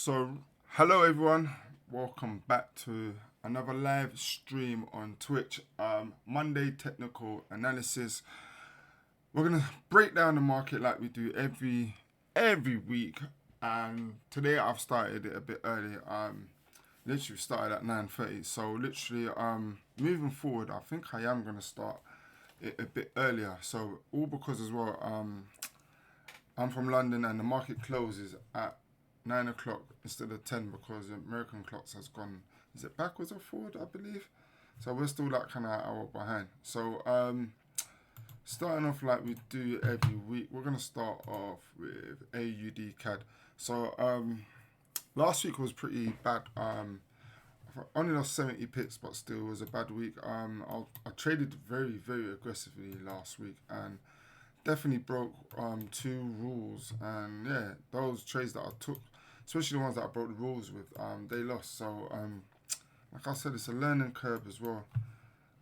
So, hello everyone, welcome back to another live stream on Twitch. Monday technical analysis. We're gonna break down the market like we do every week, and today I've started it a bit early. Literally started at 9:30. So literally, moving forward, I think I am gonna start it a bit earlier. So all because as well, I'm from London and the market closes at 9 o'clock instead of 10 because the American clocks has gone, is it backwards or forward, I believe? So we're still like kind of an hour behind. So starting off like we do every week, we're going to start off with AUD CAD. So last week was pretty bad. I only lost 70 pips, but still was a bad week. I traded very aggressively last week and definitely broke two rules, and yeah, those trades that I took, especially the ones that I broke the rules with, they lost. So like I said, it's a learning curve as well.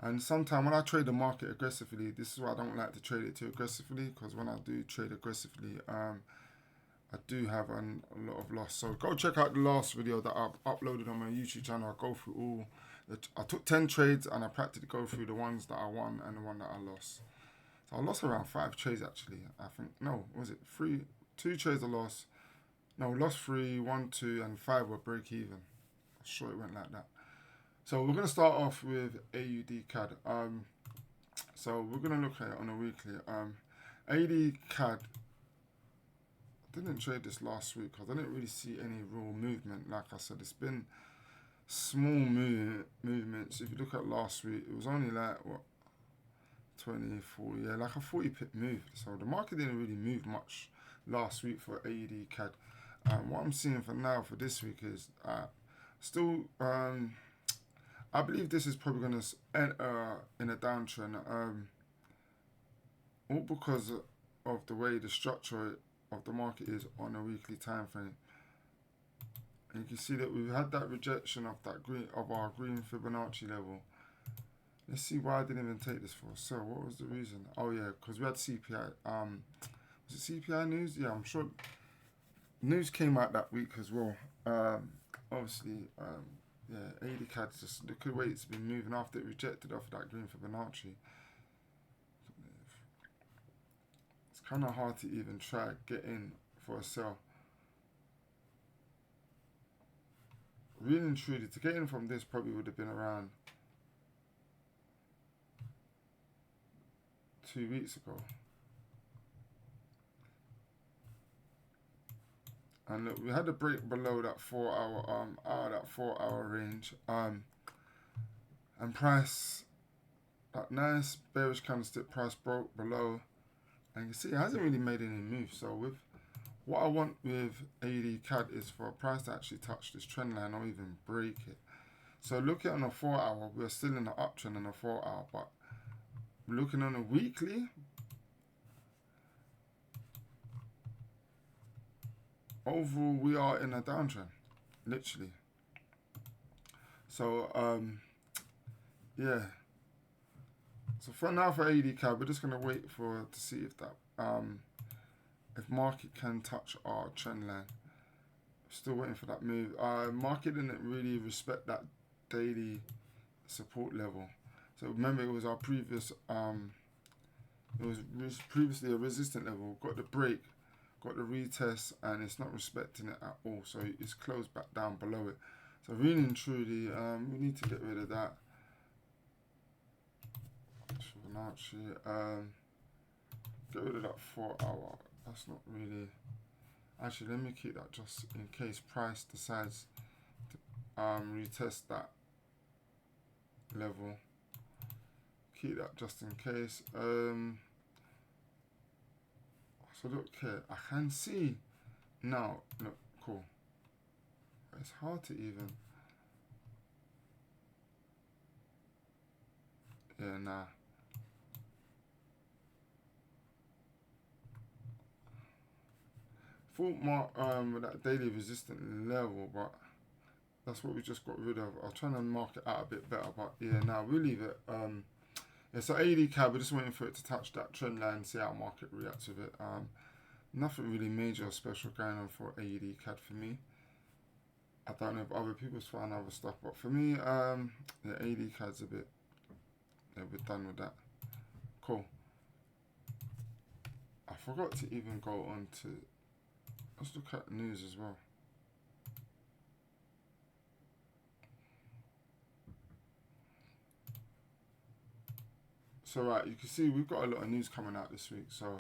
And sometimes when I trade the market aggressively, this is why I don't like to trade it too aggressively, because when I do trade aggressively, I do have a lot of loss. So go check out the last video that I've uploaded on my YouTube channel. I go through all. I took 10 trades and I practically go through the ones that I won and the one that I lost. So I lost around 5 trades actually. I think, no, was it 3? 2 trades I lost. No, lost 3, 1, 2, and 5 were break even. I'm sure it went like that. So we're gonna start off with AUD CAD. So we're gonna look at it on a weekly. AUD CAD. I didn't trade this last week because I didn't really see any real movement. Like I said, it's been small movements. If you look at last week, it was only like what, 20, 40, yeah, like a 40 pip move. So the market didn't really move much last week for AUD CAD. What I'm seeing for now for this week is still, I believe this is probably going to enter in a downtrend, all because of the way the structure of the market is on a weekly time frame. And you can see that we've had that rejection of our green Fibonacci level. Let's see why I didn't even take this for a sell. What was the reason? Oh yeah, because we had CPI. Was it CPI news? Yeah, I'm sure news came out that week as well. Obviously, yeah, AUD CAD just look at the way it's been moving after it rejected off that green Fibonacci. It's kind of hard to even try get in for a sell. Really and truly, to get in from this probably would have been around 2 weeks ago. And look, we had a break below that 4 hour out of that 4 hour range. And price, that nice bearish candlestick price broke below. And you can see it hasn't really made any moves. So with what I want with AUD CAD is for a price to actually touch this trend line or even break it. So looking on a 4 hour, we're still in the uptrend on a 4 hour, but looking on a weekly, overall we are in a downtrend, literally. So yeah. So for now for AUD CAD, we're just gonna wait to see if that if market can touch our trend line. Still waiting for that move. Market didn't really respect that daily support level. So remember, it was our previous it was previously a resistant level. Got the break, got the retest, and it's not respecting it at all. So it's closed back down below it. So really and truly, we need to get rid of that. Get rid of that 4 hour. That's not really. Actually, let me keep that just in case price decides to retest that level. Keep that just in case. So look here, I can see now. Look, cool. It's hard to even. Yeah, nah. Thought with that daily resistant level, but that's what we just got rid of. I was trying to mark it out a bit better, but yeah, now we'll leave it. Yeah, so AUD CAD, we're just waiting for it to touch that trend line, see how market reacts with it. Nothing really major or special going on for AUD CAD for me. I don't know if other people's found other stuff, but for me, the AD card's a bit, yeah, we're done with that. Cool. I forgot to even go on to, let's look at news as well. So right, you can see we've got a lot of news coming out this week. So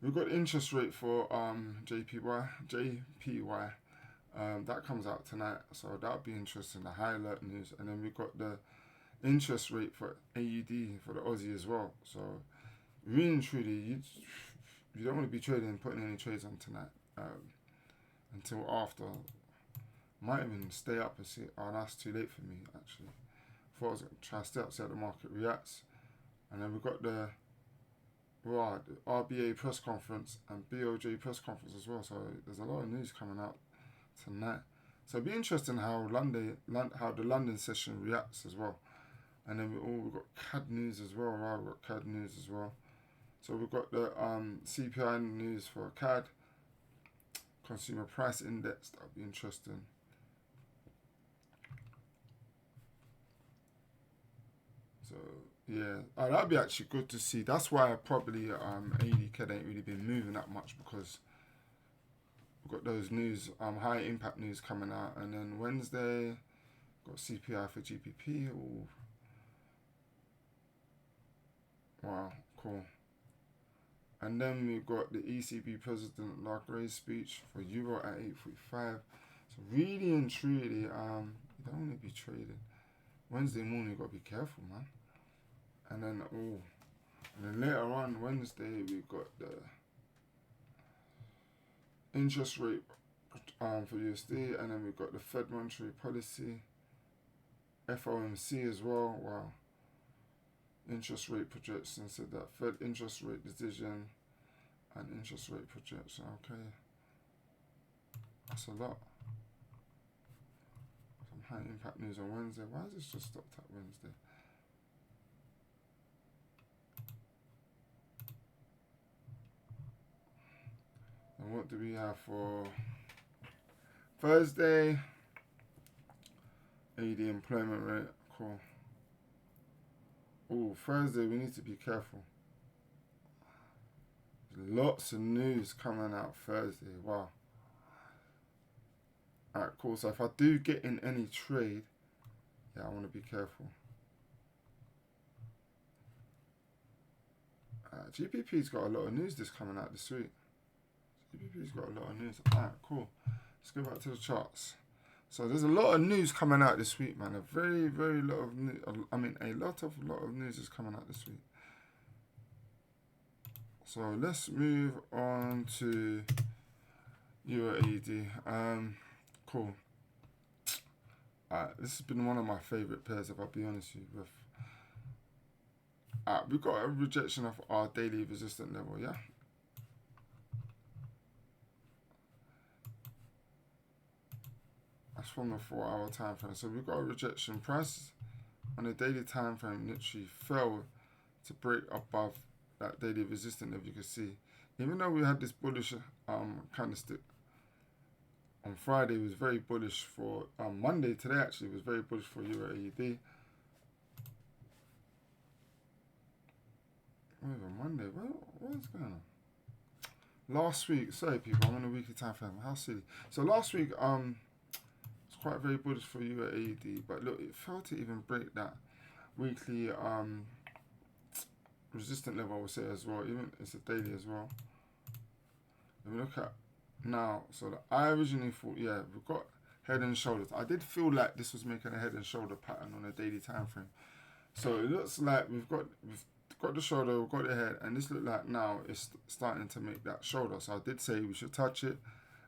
we've got interest rate for JPY. That comes out tonight, so that'll be interesting. The high alert news, and then we've got the interest rate for AUD for the Aussie as well. So really and truly, you don't want to be trading, putting any trades on tonight until after. Might even stay up and see. Oh, that's too late for me actually. Thought I was trying to stay up, see how the market reacts, and then we've got the RBA press conference and BOJ press conference as well. So there's a lot of news coming out tonight. So it'll be interesting how the London session reacts as well. And then we've got CAD news as well. Right, we've got CAD news as well. So we've got the CPI news for CAD, consumer price index. That'll be interesting. So yeah, that'd be actually good to see. That's why probably ADK ain't really been moving that much, because we've got those news, high impact news coming out, and then Wednesday got CPI for GPP. Ooh. Wow, cool. And then we've got the ECB President Lagarde's speech for Euro at 8:45. So really and truly, you don't want to be trading. Wednesday morning, you've got to be careful, man. And then, later on Wednesday, we've got the interest rate for USD, and then we've got the Fed monetary policy, FOMC as well. Wow. Interest rate projection said that Fed interest rate decision and interest rate projection. Okay. That's a lot. Some high impact news on Wednesday. Why is this just stopped at Wednesday? And what do we have for Thursday? AD employment rate. Cool. Oh, Thursday we need to be careful. Lots of news coming out Thursday. Wow. Alright, cool. So if I do get in any trade, yeah, I want to be careful. GPP's got a lot of news coming out this week. GPP's got a lot of news. Alright, cool. Let's go back to the charts. So there's a lot of news coming out this week, man. A very, very lot of news. A lot of news is coming out this week. So let's move on to Euro AUD. Cool. This has been one of my favorite pairs, if I'll be honest with you. We've got a rejection of our daily resistance level, yeah? That's from the 4-hour time frame. So we've got a rejection. Price on the daily time frame literally fell to break above that daily resistance level. You can see, even though we had this bullish candlestick on Friday, it was very bullish for Monday. Today actually was very bullish for Euro AUD. Over Monday, what's going on? Last week, sorry people, I'm on a weekly time frame. How silly. So last week, it's quite very bullish for Euro AUD, but look, it failed to even break that weekly resistant level, I would say, as well. Even it's a daily as well. If we look at now, so I originally thought, yeah, we've got head and shoulders. I did feel like this was making a head and shoulder pattern on a daily time frame. So it looks like we've got the shoulder, we've got the head, and this look like now it's starting to make that shoulder. So I did say we should touch it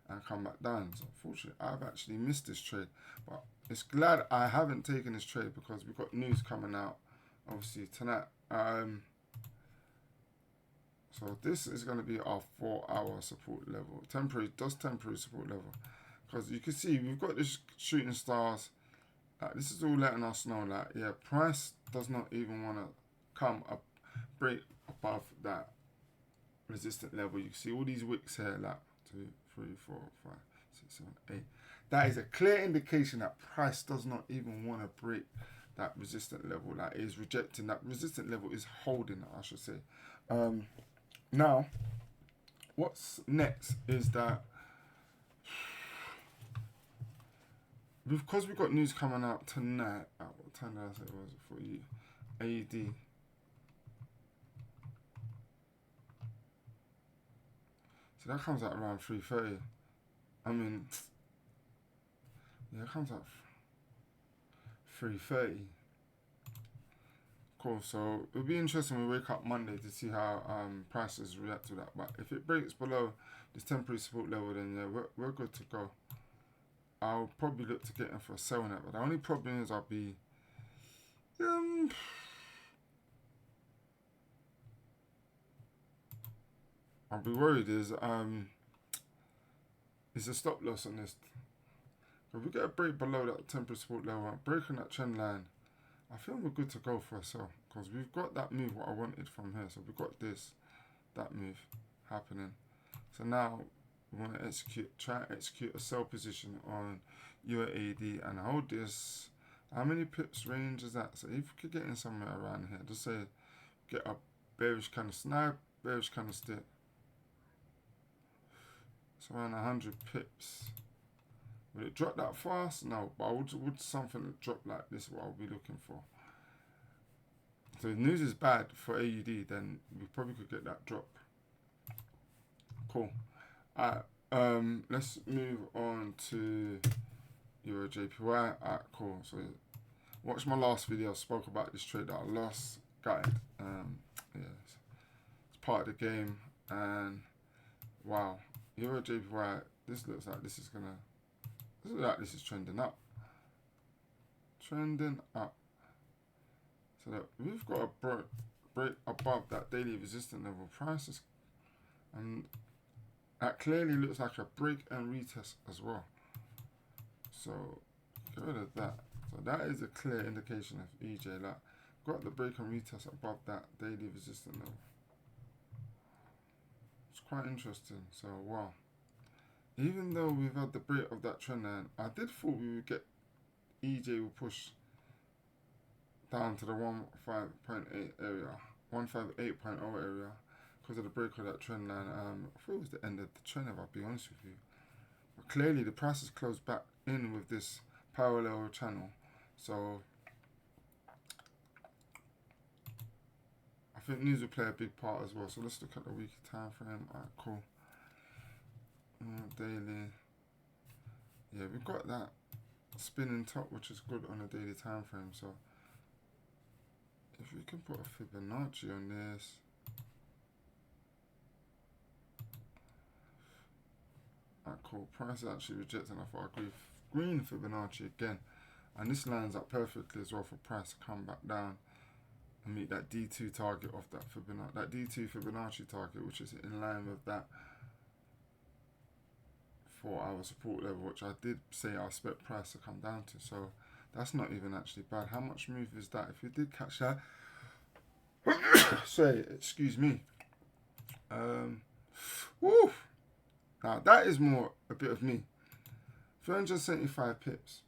and come back down. So unfortunately, I've actually missed this trade, but it's glad I haven't taken this trade because we've got news coming out obviously tonight. So this is going to be our 4-hour support level, temporary support level, because you can see we've got this shooting stars. This is all letting us know that, yeah, price does not even want to come up, break above that resistant level. You can see all these wicks here, like 2, 3, 4, 5, 6, 7, 8, that is a clear indication that price does not even want to break that resistant level. That is rejecting that resistant level, is holding, I should say. Now, what's next is that because we've got news coming out tonight. What time did I say it was for you? AED. So that comes out around 3:30. I mean, yeah, it comes out 3:30. Cool. So it'll be interesting when we wake up Monday to see how prices react to that. But if it breaks below this temporary support level, then yeah, we're good to go. I'll probably look to get in for a sell on it. But the only problem is I'll be worried is a stop loss on this. If we get a break below that temporary support level, breaking that trend line, I feel we're good to go for a sell because we've got that move what I wanted from here. So we've got that move happening. So now we want to try and execute a sell position on UAD and hold this. How many pips range is that? So if we could get in somewhere around here, just say get a bearish kind of snag, bearish kind of stick. So around 100 pips. Will it drop that fast? No, but would something that drop like this what I'll be looking for. So if news is bad for AUD, then we probably could get that drop. Cool. Alright, let's move on to Euro JPY. Alright, cool. So watch my last video. I spoke about this trade that I lost. Got it. Yeah, it's part of the game. And wow, Euro JPY. This looks like this is gonna. This looks like this is trending up. Trending up. So that we've got a break above that daily resistance level prices, and that clearly looks like a break and retest as well. So get rid of that. So that is a clear indication of EJ. Like got the break and retest above that daily resistance level. It's quite interesting. So wow. Even though we've had the break of that trend line, I did thought we would get EJ will push down to the 15.8 area, 158.0 area, because of the break of that trend line. I thought it was the end of the trend, if I'll be honest with you. But clearly the price has closed back in with this parallel channel. So I think news will play a big part as well. So let's look at the weekly time frame. Alright, cool. Daily. Yeah, we've got that spinning top, which is good on a daily time frame. So if we can put a Fibonacci on this, alright, cool. Price is actually rejecting off our green Fibonacci again, and this lines up perfectly as well for price to come back down and meet that D2 target of that Fibonacci, that D2 Fibonacci target, which is in line with that 4-hour support level, which I did say I expect price to come down to. So that's not even actually bad. How much move is that? If you did catch that, say, excuse me. Woo! Now that is more a bit of me. 375 pips.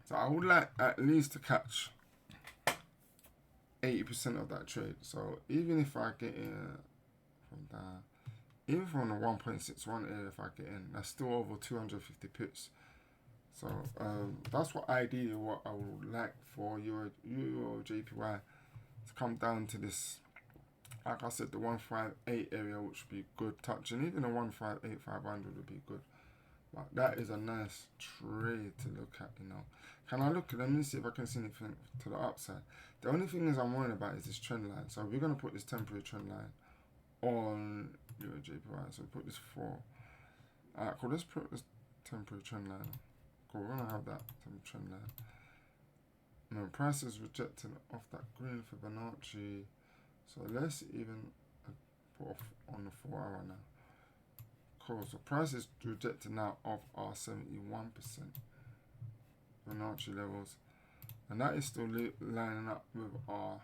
So I would like at least to catch 80% of that trade. So even if I get in from there, even from the 1.61 area, if I get in, that's still over 250 pips. So that's what ideally what I would like for Euro JPY to come down to this. Like I said, the 158 area, which would be good touching. Even the 158,500 would be good. But that is a nice trade to look at, you know. Can I look at them and see if I can see anything to the upside? The only thing is I'm worried about is this trend line. So we're going to put this temporary trend line on Euro JPY. So we put this 4. Alright, cool. Let's put this temporary trend line. Cool, we're going to have that temporary trend line. Now, price is rejecting off that green Fibonacci. So let's even put off on the 4-hour now. Cool, so price is rejecting now of our 71% Fibonacci levels. And that is still lining up with our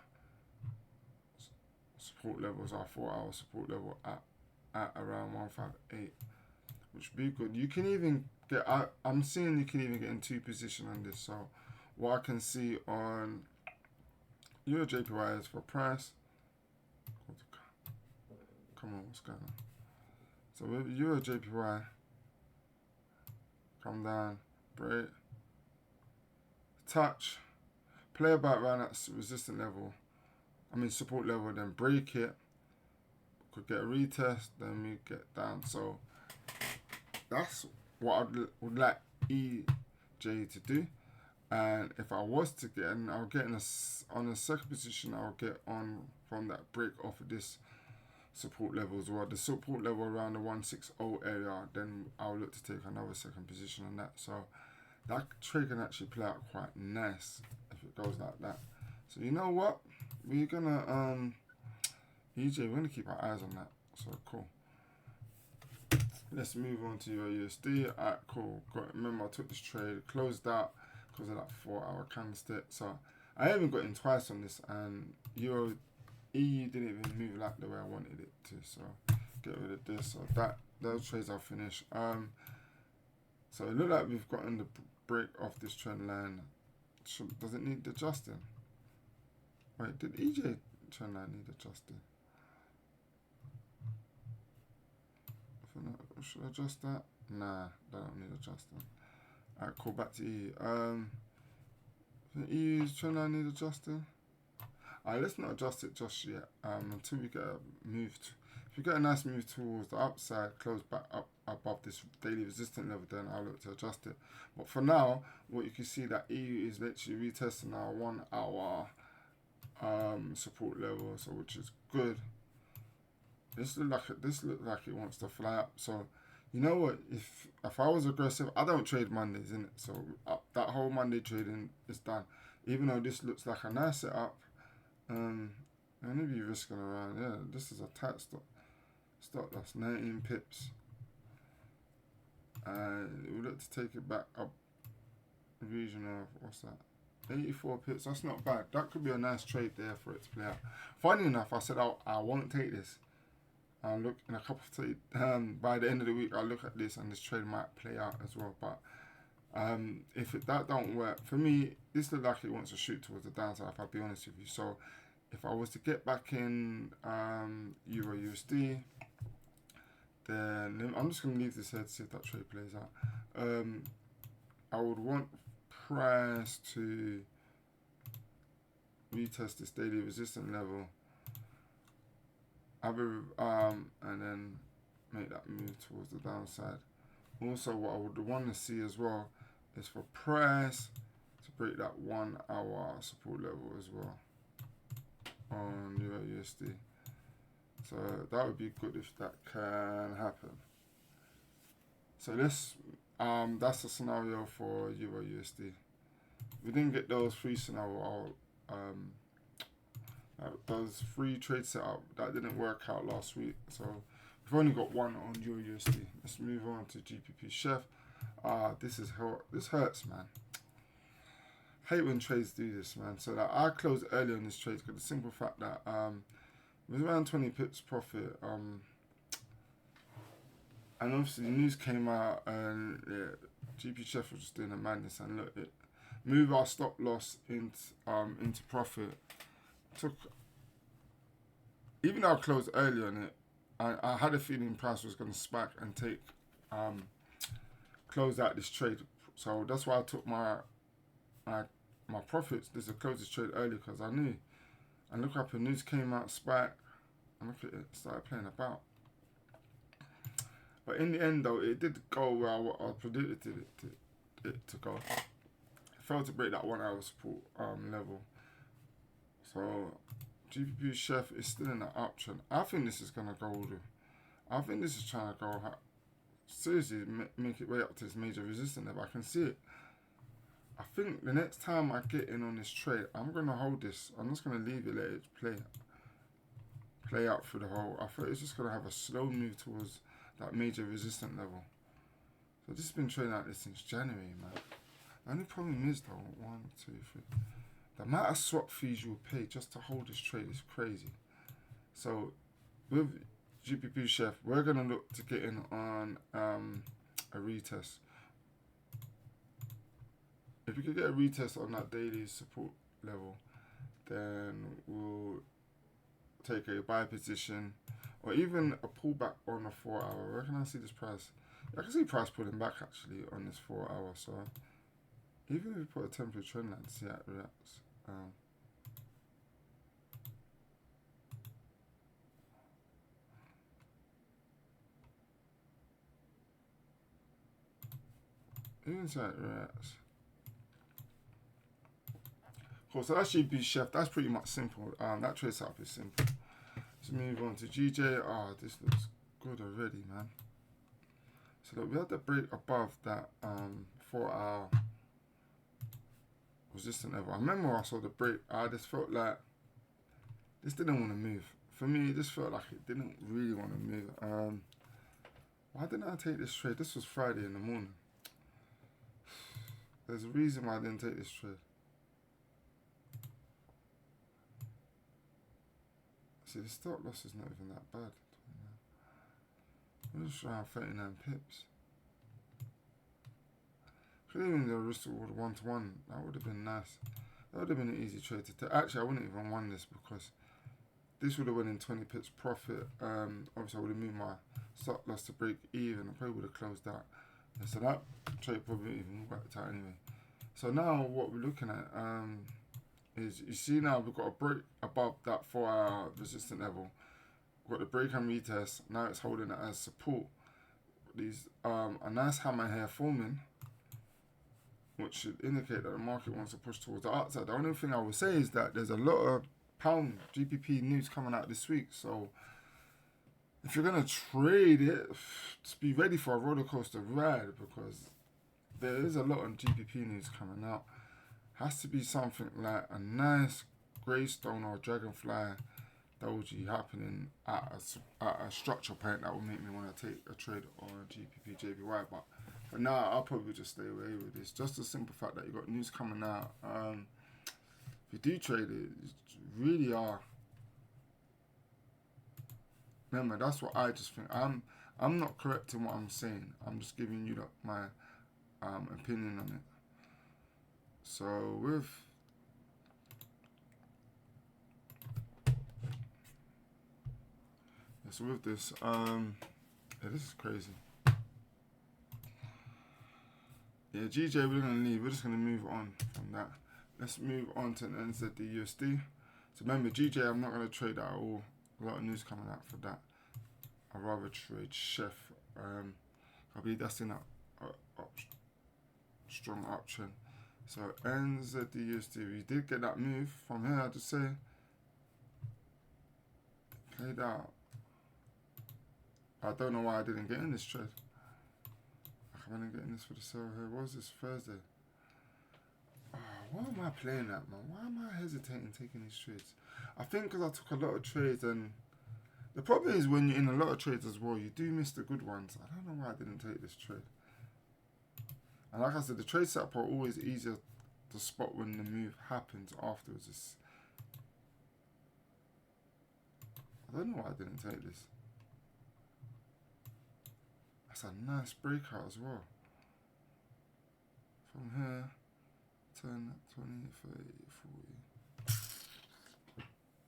support levels, our 4-hour support level at around 158, which would be good. You can even I'm seeing you can even get in 2 position on this. So what I can see on Euro JPY is for price. Come on, what's going on? So with Euro JPY, come down, break, touch, play about around that resistance level. Support level, then break it. Could get a retest, then we get down. So that's what I would like EJ to do. And if I was to get in, I'll get in on a second position. I'll get on from that break off of this support level as well. The support level around the 160 area, then I'll look to take another second position on that. So that trade can actually play out quite nice if it goes like that. So you know what? We're gonna EJ, we're gonna keep our eyes on that. So cool. Let's move on to your USD. Alright, cool. Remember I took this trade, closed out because of that 4-hour candlestick. So I even got in twice on this, and EU didn't even move like the way I wanted it to. So get rid of this. So those trades are finished. So it looked like we've gotten the break off this trend line. Does it need adjusting? Wait, did EJ trend line need adjusting? Should I adjust that? Nah, that don't need adjusting. Alright, cool, back to EU. The EU's trend line need adjusting. Alright, let's not adjust it just yet. Until we get a move. If we get a nice move towards the upside, close back up above this daily resistance level, then I'll look to adjust it. But for now, what you can see that EU is literally retesting our 1 hour support level, so which is good. This look like it wants to fly up. So you know what? If I was aggressive, I don't trade Mondays, innit? So that whole Monday trading is done. Even though this looks like a nice setup, I'm gonna be risking around. Yeah, this is a tight stop. Stop loss 19 pips. We look to take it back up. Region of what's that? 84 pips. That's not bad. That could be a nice trade there for it to play out. Funny enough, I said I won't take this. I'll look in a couple of by the end of the week, I'll look at this and this trade might play out as well. But if that don't work for me, this looks like it wants to shoot towards the downside. If I'll be honest with you, so if I was to get back in Euro USD, then I'm just gonna leave this here to see if that trade plays out. I would want price to retest this daily resistance level. And then make that move towards the downside. Also, what I would want to see as well is for price to break that 1 hour support level as well on Euro USD. So that would be good if that can happen. So that's the scenario for Euro USD. We didn't get those 3 scenarios. Those 3 trade setup that didn't work out last week, so we've only got 1 on Euro USD. Let's move on to GBP Chef. This hurts, man. Hate when trades do this, man. So that I closed early on this trade because the simple fact that it was around 20 pips profit. And obviously the news came out and GP Chef was just doing a madness, and look, it moved our stop loss into profit. Even though I closed early on it, I had a feeling price was going to spike and take close out this trade. So that's why I took my profits. This is close this trade early because I knew. And look up, the news came out, spike, and look at it, started playing about. But in the end, though, it did go where I predicted it to go. It failed to break that 1 hour support level. So GBP Chef is still in the uptrend. I think this is gonna go. I think this is trying to go seriously make it way up to this major resistance level. I can see it. I think the next time I get in on this trade, I'm gonna hold this. I'm just gonna leave it, let it play out through the whole. I thought it's just gonna have a slow move towards that major resistance level. So this has been trading like this since January, man. The only problem is though, 1, 2, 3. The amount of swap fees you'll pay just to hold this trade is crazy. So with GBP Chef, we're gonna look to get in on a retest If we could get a retest on that daily support level, then we'll take a buy position, or even a pullback on a 4 hour. Where can I see this price? I can see price pulling back actually on this 4 hour. So even if we put a temporary trend line to see how it reacts. Even see how it reacts. Cool, so that should be chef. That's pretty much simple. That trade setup is simple. Let's move on to GJ. This looks good already, man. So look, we had the break above that 4 hour resistance level. I remember when I saw the break, I just felt like this didn't want to move. For me, it just felt like it didn't really want to move. Why didn't I take this trade? This was Friday in the morning. There's a reason why I didn't take this trade. See, the stop loss is not even that bad. We're just around 39 pips. Could even do a risk reward 1-to-1. That would have been nice. That would have been an easy trade to take. Actually, I wouldn't even won this because this would have went in 20 pips profit. Obviously, I would have moved my stop loss to break even. I probably would have closed out. And so that trade probably even worked out anyway. So now what we're looking at is, you see now we've got a break above that 4 hour resistance level. We've got the break and retest. Now it's holding it as support. These a nice hammer here forming, which should indicate that the market wants to push towards the upside. The only thing I would say is that there's a lot of pound GBP news coming out this week. So if you're going to trade it, just be ready for a roller coaster ride, because there is a lot of GBP news coming out. Has to be something like a nice Greystone or Dragonfly doji happening at a structure point that will make me want to take a trade on GBP JPY. But for now, I'll probably just stay away with this. Just the simple fact that you got news coming out. If you do trade it, you really are. Remember, that's what I just think. I'm not correcting what I'm saying. I'm just giving you my opinion on it. So with this, this is crazy. Yeah, GJ, we're gonna leave. We're just gonna move on from that. Let's move on to NZD USD. So remember, GJ, I'm not gonna trade that at all. A lot of news coming out for that. I'd rather trade Chef. I believe that's in a strong option. So NZD USD, we did get that move from here. I'd just say played out. I don't know why I didn't get in this trade. I didn't get in this for the sell here. What was this, Thursday? Why am I playing that, man? Why am I hesitating taking these trades? I think because I took a lot of trades, and the problem is when you're in a lot of trades as well, you do miss the good ones. I don't know why I didn't take this trade. And like I said, the trade setup are always easier to spot when the move happens afterwards. I don't know why I didn't take this. That's a nice breakout as well. From here, 10, 20, 30,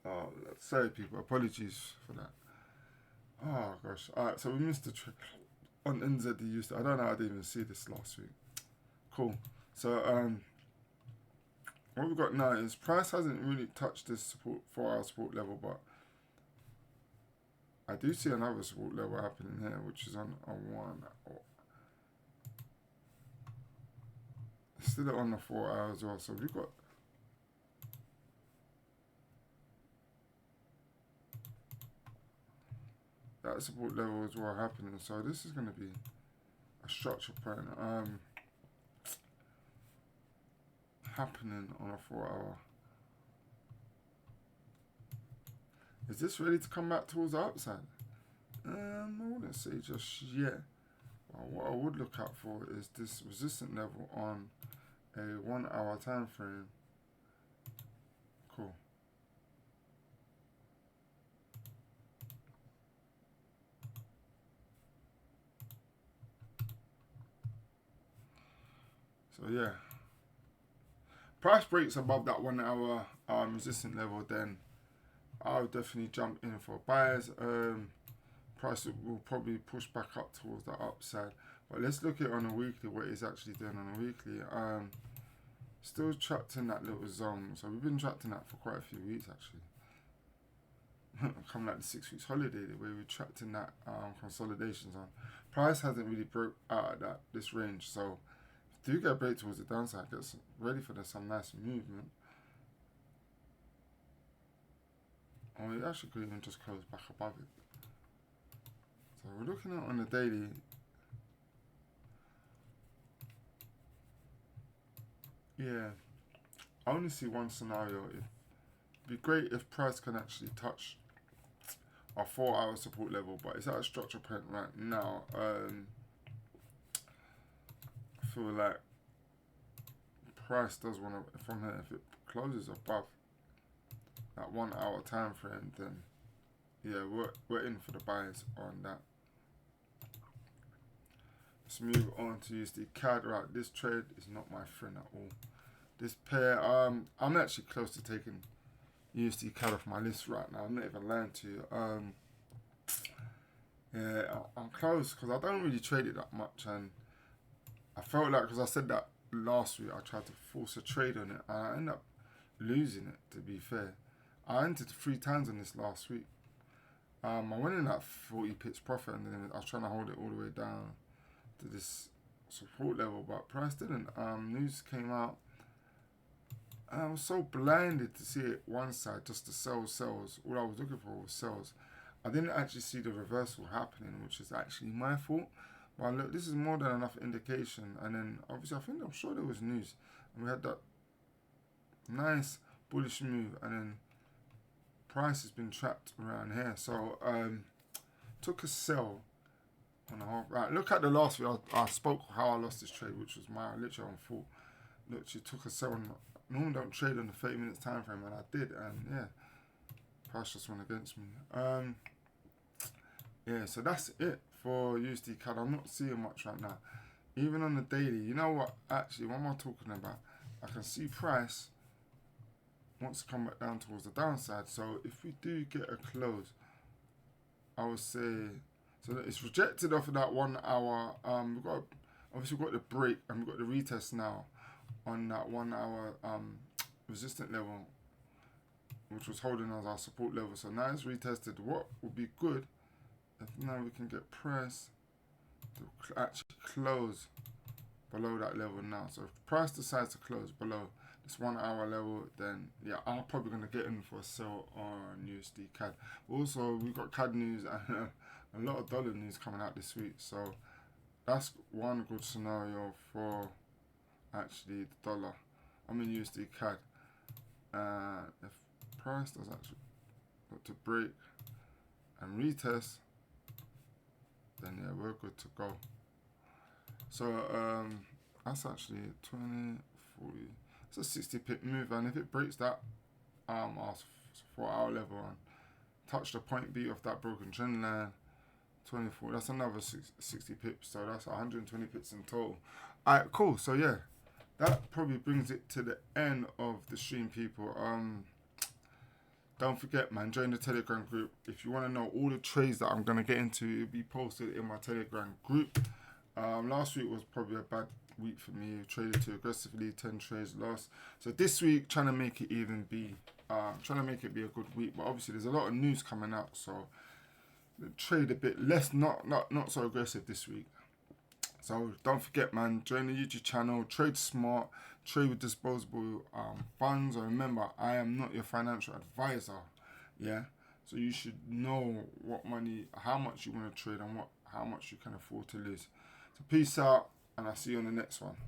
40. Oh, sorry people, apologies for that. Oh gosh. Alright, so we missed the trade on NZD USD. I don't know how I didn't even see this last week. Cool. So what we've got now is price hasn't really touched this support 4 hour support level, but I do see another support level happening here, which is on a 1. Still on the 4 hours as well. So we've got that support level as well happening. So this is going to be a structure pattern happening on a 4 hour. Is this ready to come back towards the upside? I wouldn't say just yet. What I would look out for is this resistance level on a 1 hour time frame. Cool. So yeah, price breaks above that 1 hour resistance level, then I'll definitely jump in for buyers. Price will probably push back up towards the upside. But let's look at it on a weekly, what it's actually doing on a weekly. Still trapped in that little zone. So we've been trapped in that for quite a few weeks actually. Coming like the 6 weeks holiday, where we're trapped in that consolidation zone. Price hasn't really broke out of this range. So if you do get a break towards the downside, get ready for some nice movement. Or it actually could even just close back above it. So we're looking at on the daily. Yeah, I only see one scenario. It'd be great if price can actually touch a 4 hour support level, but it's at a structure point right now. I feel like price does want to, from here, if it closes above that 1 hour time frame, then yeah, we're in for the buys on that. Let's move on to USD CAD. Right, this trade is not my friend at all. This pair, I'm actually close to taking USD CAD off my list right now. I'm not even lying to you. Yeah, I'm close because I don't really trade it that much, and I felt like, because I said that last week, I tried to force a trade on it, and I ended up losing it. To be fair, I entered 3 times on this last week. I went in at 40 pips profit, and then I was trying to hold it all the way down to this support level, but price didn't. News came out. I was so blinded to see it one side, just to sells. All I was looking for was sells. I didn't actually see the reversal happening, which is actually my fault. But look, this is more than enough indication. And then obviously, I'm sure there was news, and we had that nice bullish move, and then price has been trapped around here. So took a sell on the half. Right, look at the last video. I spoke how I lost this trade, which was my literal own fault. Look, she took a sell on. Normally don't trade on the 30 minutes time frame, and I did, and yeah, price just went against me. Yeah, so that's it for USD CAD. I'm not seeing much right now, even on the daily. You know what? Actually, what am I talking about? I can see price wants to come back down towards the downside. So if we do get a close, I would say, so that it's rejected off of that 1 hour. We've got the break, and we've got the retest now on that 1 hour resistant level, which was holding as our support level. So now it's retested. What would be good if now we can get price to actually close below that level now. So if price decides to close below this 1 hour level, then yeah, I'm probably going to get in for a sell on USD CAD. Also, we've got CAD news and a lot of dollar news coming out this week. So that's one good scenario for actually the dollar. I'm in USD CAD. If price does actually got to break and retest, then yeah, we're good to go. So that's actually 20, 40. It's a 60 pip move, and if it breaks that our 4 hour level and touch the point B of that broken trend line, 24, that's another 60 pips, so that's 120 pips in total. Alright, cool. So yeah, that probably brings it to the end of the stream, people. Don't forget, man, join the Telegram group. If you want to know all the trades that I'm going to get into, it'll be posted in my Telegram group. Last week was probably a bad week for me. Traded too aggressively, 10 trades lost. So this week, trying to make it be a good week. But obviously, there's a lot of news coming out, so trade a bit less, not so aggressive this week. So don't forget, man, join the YouTube channel, trade smart, trade with disposable funds. And remember, I am not your financial advisor, yeah? So you should know what money, how much you want to trade, and how much you can afford to lose. So peace out, and I'll see you on the next one.